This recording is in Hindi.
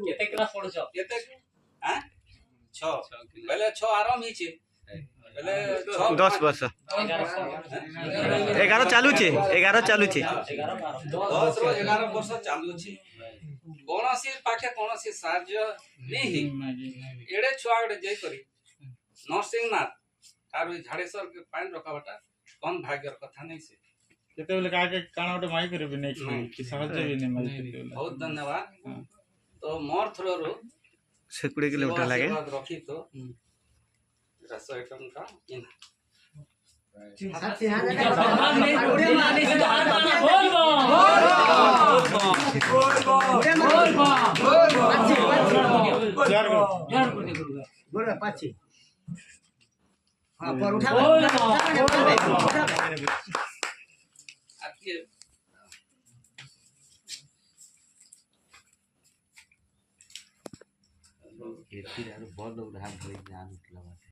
केते क्लास पढुछ केते हैं 6 पहले 6 आराम ही छे पहले 10 वर्ष 11 चालू छे 11 चालू छे 10 रो 11 वर्ष चालू छे कोनोसी पाखे कोनोसी साहाय्य नहीं एडे छुआ गडे जय करी नरसिंहनाथ आरो झाड़ेश्वर के पानी रखावटा कौन भाग्यर कथा नहीं से केते बेले काके काना उठे माई करबे नै कि साहाय्य भी नै माई करबे बहुत धन्यवाद तो मोर थ्रो रो 20 किलोमीटर लागे रखी तो 100 टका इन बहुत लोग